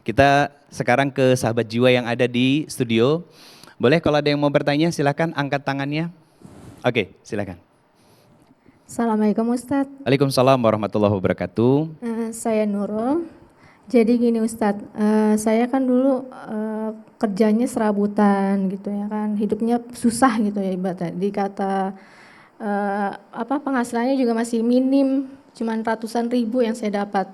Kita sekarang ke sahabat jiwa yang ada di studio. Boleh kalau ada yang mau bertanya silakan angkat tangannya. Oke, silakan. Assalamualaikum Ustadz. Waalaikumsalam warahmatullahi wabarakatuh. Saya Nurul. Jadi gini Ustadz, saya kan dulu kerjanya serabutan gitu ya kan, hidupnya susah gitu ya ibaratnya. Dikata penghasilannya juga masih minim, cuman ratusan ribu yang saya dapat.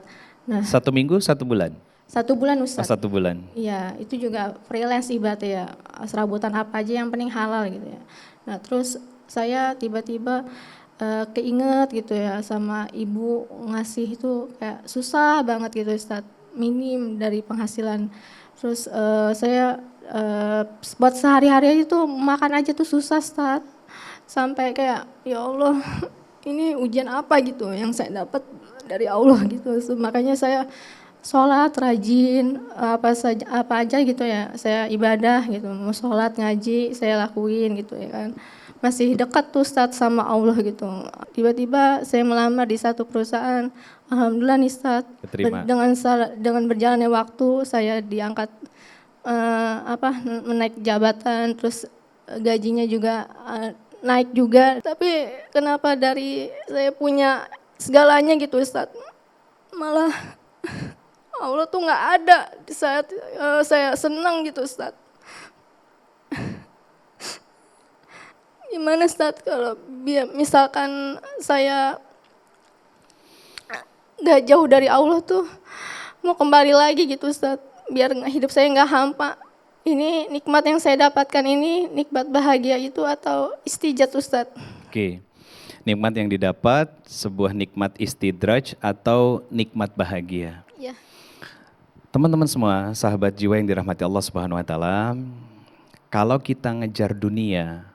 Nah, 1 minggu, 1 bulan? 1 bulan Oh, Ustadz. 1 bulan. Iya, itu juga freelance ibaratnya ya, serabutan apa aja yang penting halal gitu ya. Nah terus saya tiba-tiba keinget gitu ya sama ibu ngasih itu kayak susah banget gitu Ustadz, minim dari penghasilan. Terus saya buat sehari-hari aja tuh makan aja tuh susah Ustadz. Sampai kayak ya Allah ini ujian apa gitu yang saya dapat dari Allah gitu. Makanya saya sholat rajin apa aja gitu ya, saya ibadah gitu, mau sholat ngaji saya lakuin gitu ya kan, masih dekat tuh Ustadz sama Allah gitu. Tiba-tiba saya melamar di satu perusahaan, alhamdulillah nih Ustadz, Keterima. dengan berjalannya waktu saya diangkat menaik jabatan, terus gajinya juga naik juga. Tapi kenapa dari saya punya segalanya gitu Ustadz, malah Allah tuh nggak ada di saat saya senang gitu Ustadz. Gimana Ustadz kalau misalkan saya nggak jauh dari Allah tuh mau kembali lagi gitu Ustadz, biar hidup saya nggak hampa. Ini nikmat yang saya dapatkan ini nikmat bahagia itu atau istijat Ustadz? Oke. Nikmat yang didapat sebuah nikmat istidraj atau nikmat bahagia. Ya. Teman-teman semua, sahabat jiwa yang dirahmati Allah Subhanahu wa taala, kalau kita ngejar dunia,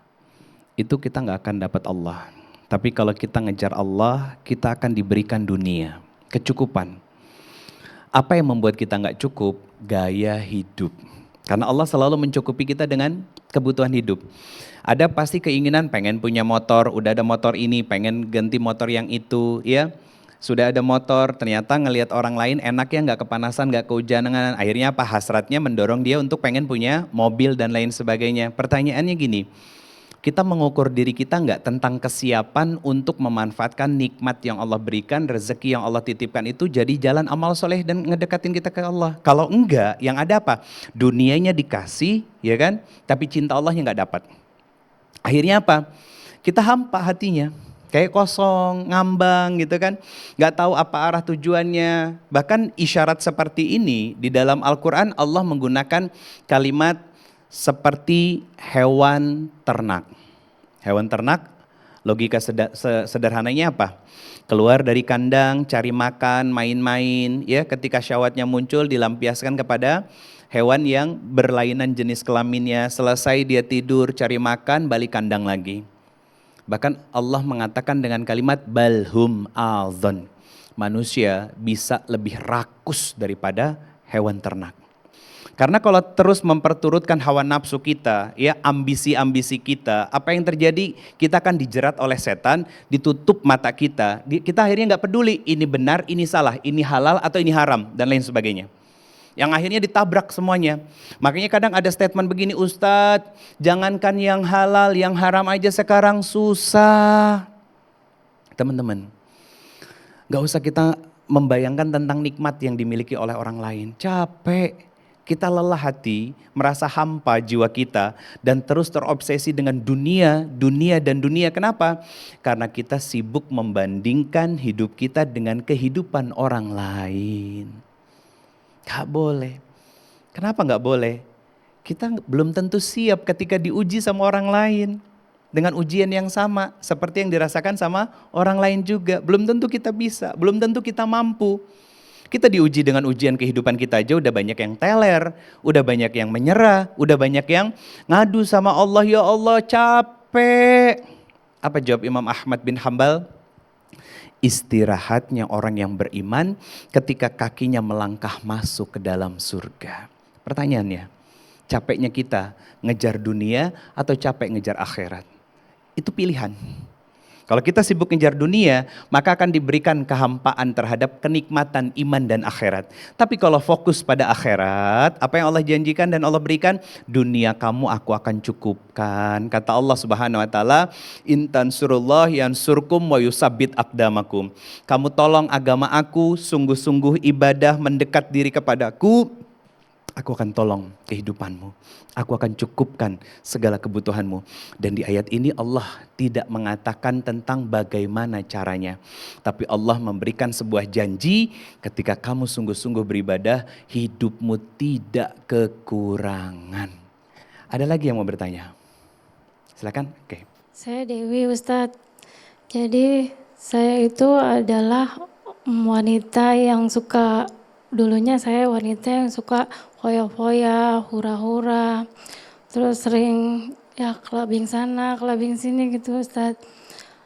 itu kita nggak akan dapat Allah. Tapi kalau kita ngejar Allah, kita akan diberikan dunia, kecukupan. Apa yang membuat kita nggak cukup? Gaya hidup. Karena Allah selalu mencukupi kita dengan kebutuhan hidup. Ada pasti keinginan pengen punya motor, udah ada motor ini, pengen ganti motor yang itu, ya. Sudah ada motor, ternyata ngelihat orang lain enak ya, nggak kepanasan, nggak kehujanan. Akhirnya apa? Hasratnya mendorong dia untuk pengen punya mobil dan lain sebagainya. Pertanyaannya gini, kita mengukur diri kita nggak tentang kesiapan untuk memanfaatkan nikmat yang Allah berikan, rezeki yang Allah titipkan itu jadi jalan amal soleh dan ngedekatin kita ke Allah. Kalau enggak, yang ada apa? Dunianya dikasih, ya kan? Tapi cinta Allahnya nggak dapat. Akhirnya apa? Kita hampa hatinya. Kayak kosong, ngambang gitu kan. Gak tahu apa arah tujuannya. Bahkan isyarat seperti ini di dalam Al-Quran Allah menggunakan kalimat seperti hewan ternak. Hewan ternak logika sederhananya apa? Keluar dari kandang, cari makan, main-main. Ya, ketika syahwatnya muncul dilampiaskan kepada hewan yang berlainan jenis kelaminnya. Selesai dia tidur, cari makan, balik kandang lagi. Bahkan Allah mengatakan dengan kalimat balhum azon. Manusia bisa lebih rakus daripada hewan ternak. Karena kalau terus memperturutkan hawa nafsu kita, ya ambisi-ambisi kita, apa yang terjadi? Kita akan dijerat oleh setan, ditutup mata kita. Kita akhirnya nggak peduli ini benar, ini salah, ini halal atau ini haram dan lain sebagainya. Yang akhirnya ditabrak semuanya. Makanya kadang ada statement begini, Ustadz, jangankan yang halal, yang haram aja sekarang susah. Teman-teman, gak usah kita membayangkan tentang nikmat yang dimiliki oleh orang lain. Capek, kita lelah hati, merasa hampa jiwa kita, dan terus terobsesi dengan dunia, dunia dan dunia. Kenapa? Karena kita sibuk membandingkan hidup kita dengan kehidupan orang lain. Gak boleh. Kenapa gak boleh? Kita belum tentu siap ketika diuji sama orang lain. Dengan ujian yang sama, seperti yang dirasakan sama orang lain juga. Belum tentu kita bisa, belum tentu kita mampu. Kita diuji dengan ujian kehidupan kita aja udah banyak yang teler, udah banyak yang menyerah, udah banyak yang ngadu sama Allah, ya Allah capek. Apa jawab Imam Ahmad bin Hambal? Istirahatnya orang yang beriman ketika kakinya melangkah masuk ke dalam surga. Pertanyaannya, capeknya kita ngejar dunia atau capek ngejar akhirat? Itu pilihan. Kalau kita sibuk ngejar dunia, maka akan diberikan kehampaan terhadap kenikmatan iman dan akhirat. Tapi kalau fokus pada akhirat, apa yang Allah janjikan dan Allah berikan, dunia kamu aku akan cukupkan. Kata Allah Subhanahu wa taala, "In tansurullah yansurkum wa yusabbit aqdamakum." Kamu tolong agama aku, sungguh-sungguh ibadah mendekat diri kepadaku, aku akan tolong kehidupanmu. Aku akan cukupkan segala kebutuhanmu. Dan di ayat ini Allah tidak mengatakan tentang bagaimana caranya. Tapi Allah memberikan sebuah janji ketika kamu sungguh-sungguh beribadah, hidupmu tidak kekurangan. Ada lagi yang mau bertanya? Silakan. Oke. Saya Dewi Ustadz. Jadi saya itu adalah wanita yang suka, dulunya saya wanita yang suka foya-foya, hura-hura, terus sering ya clubbing sana, clubbing sini gitu Ustadz.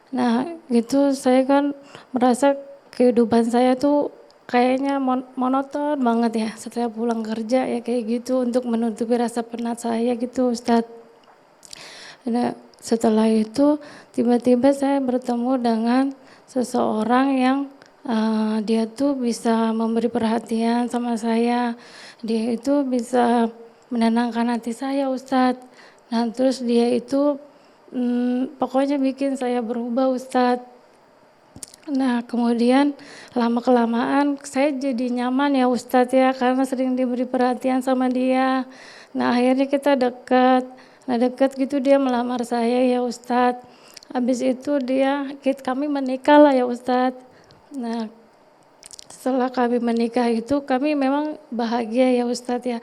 Nah gitu saya kan merasa kehidupan saya tuh kayaknya monoton banget ya, setelah pulang kerja ya kayak gitu untuk menutupi rasa penat saya gitu Ustadz. Nah, setelah itu tiba-tiba saya bertemu dengan seseorang yang dia tuh bisa memberi perhatian sama saya. Dia itu bisa menenangkan hati saya Ustadz. Nah terus dia itu pokoknya bikin saya berubah Ustadz. Nah kemudian lama-kelamaan saya jadi nyaman ya Ustadz ya, karena sering diberi perhatian sama dia. Nah akhirnya kita dekat. Nah dekat gitu dia melamar saya ya Ustadz. Habis itu kami menikah lah ya Ustadz. Nah setelah kami menikah itu kami memang bahagia ya Ustadz ya.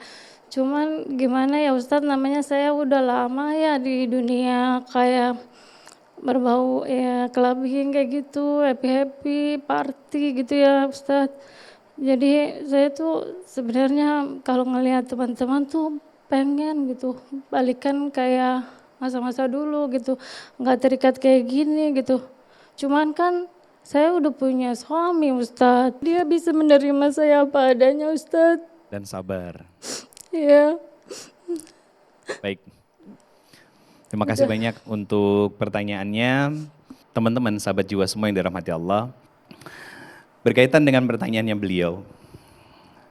Cuman gimana ya Ustadz, namanya saya udah lama ya di dunia kayak berbau ya clubbing kayak gitu, happy-happy, party gitu ya Ustadz. Jadi saya tuh sebenarnya kalau ngelihat teman-teman tuh pengen gitu balikan kayak masa-masa dulu gitu, nggak terikat kayak gini gitu. Cuman kan saya udah punya suami Ustadz, dia bisa menerima saya apa adanya Ustadz. Dan sabar. Iya. Baik. Terima kasih banyak untuk pertanyaannya. Teman-teman sahabat jiwa semua yang dirahmati Allah. Berkaitan dengan pertanyaannya beliau.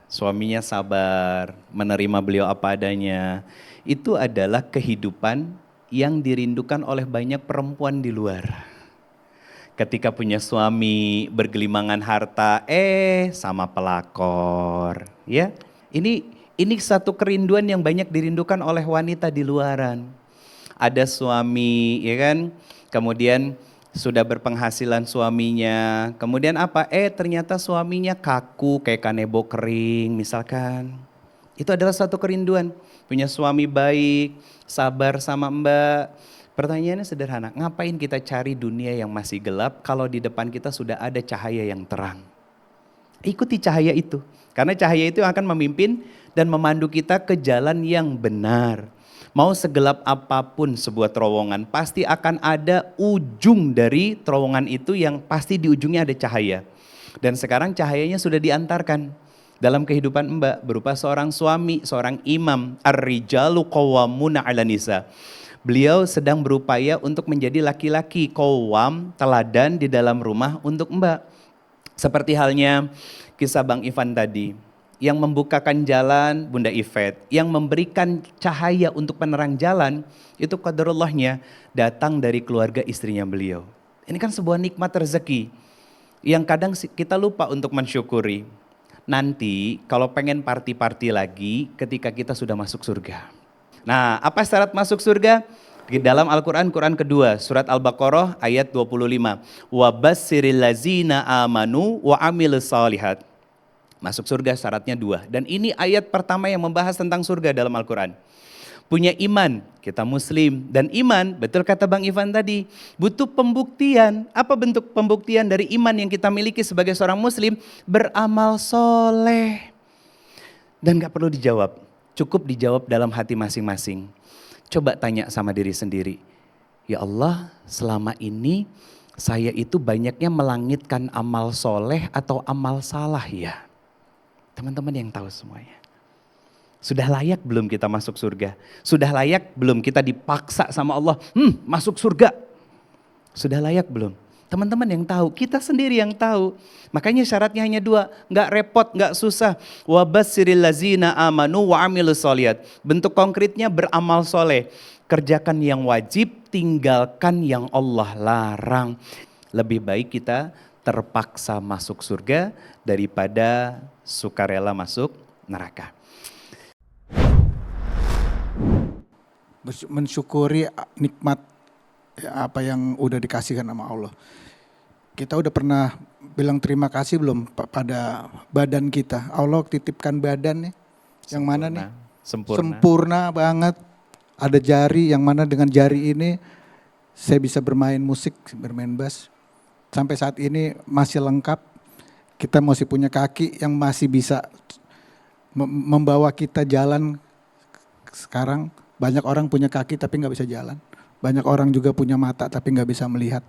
Suaminya sabar, menerima beliau apa adanya. Itu adalah kehidupan yang dirindukan oleh banyak perempuan di luar. Ketika punya suami bergelimangan harta, sama pelakor, ya. Ini satu kerinduan yang banyak dirindukan oleh wanita di luaran. Ada suami, ya kan? Kemudian sudah berpenghasilan suaminya. Kemudian apa? Ternyata suaminya kaku kayak kanebo kering, misalkan. Itu adalah satu kerinduan. Punya suami baik, sabar sama Mbak. Pertanyaannya sederhana, ngapain kita cari dunia yang masih gelap kalau di depan kita sudah ada cahaya yang terang? Ikuti cahaya itu, karena cahaya itu akan memimpin dan memandu kita ke jalan yang benar. Mau segelap apapun sebuah terowongan, pasti akan ada ujung dari terowongan itu yang pasti di ujungnya ada cahaya. Dan sekarang cahayanya sudah diantarkan dalam kehidupan Mbak berupa seorang suami, seorang imam, ar-rijalu qawwamuna 'ala nisa. Beliau sedang berupaya untuk menjadi laki-laki qawwam, teladan di dalam rumah untuk Mbak. Seperti halnya kisah Bang Ivan tadi, yang membukakan jalan Bunda Ivet, yang memberikan cahaya untuk penerang jalan, itu qadarullahnya datang dari keluarga istrinya beliau. Ini kan sebuah nikmat rezeki yang kadang kita lupa untuk mensyukuri. Nanti kalau pengen party-party lagi ketika kita sudah masuk surga. Nah, apa syarat masuk surga? Di dalam Al-Quran, Quran kedua, surat Al-Baqarah ayat 25. وَبَسِّرِ الَّذِينَ آمَنُوا وَعَمِلُوا الصَّالِحَاتِ. Masuk surga syaratnya 2. Dan ini ayat pertama yang membahas tentang surga dalam Al-Quran. Punya iman, kita muslim. Dan iman, betul kata Bang Ivan tadi, butuh pembuktian. Apa bentuk pembuktian dari iman yang kita miliki sebagai seorang muslim? Beramal soleh. Dan gak perlu dijawab, cukup dijawab dalam hati masing-masing. Coba tanya sama diri sendiri, ya Allah selama ini saya itu banyaknya melangitkan amal soleh atau amal salah ya? Teman-teman yang tahu semuanya. Sudah layak belum kita masuk surga? Sudah layak belum kita dipaksa sama Allah, masuk surga? Sudah layak belum? Teman-teman yang tahu, kita sendiri yang tahu. Makanya syaratnya hanya 2, nggak repot, nggak susah. Wabassiril lazina amanu wa amilus solihat. Bentuk konkretnya beramal soleh. Kerjakan yang wajib, tinggalkan yang Allah larang. Lebih baik kita terpaksa masuk surga daripada sukarela masuk neraka. Mensyukuri nikmat apa yang udah dikasihkan sama Allah. Kita udah pernah bilang terima kasih belum pada badan kita? Allah titipkan badan nih, yang mana nih? Sempurna banget. Ada jari, yang mana dengan jari ini saya bisa bermain musik, bermain bass. Sampai saat ini masih lengkap. Kita masih punya kaki yang masih bisa membawa kita jalan. Sekarang banyak orang punya kaki tapi nggak bisa jalan. Banyak orang juga punya mata tapi nggak bisa melihat.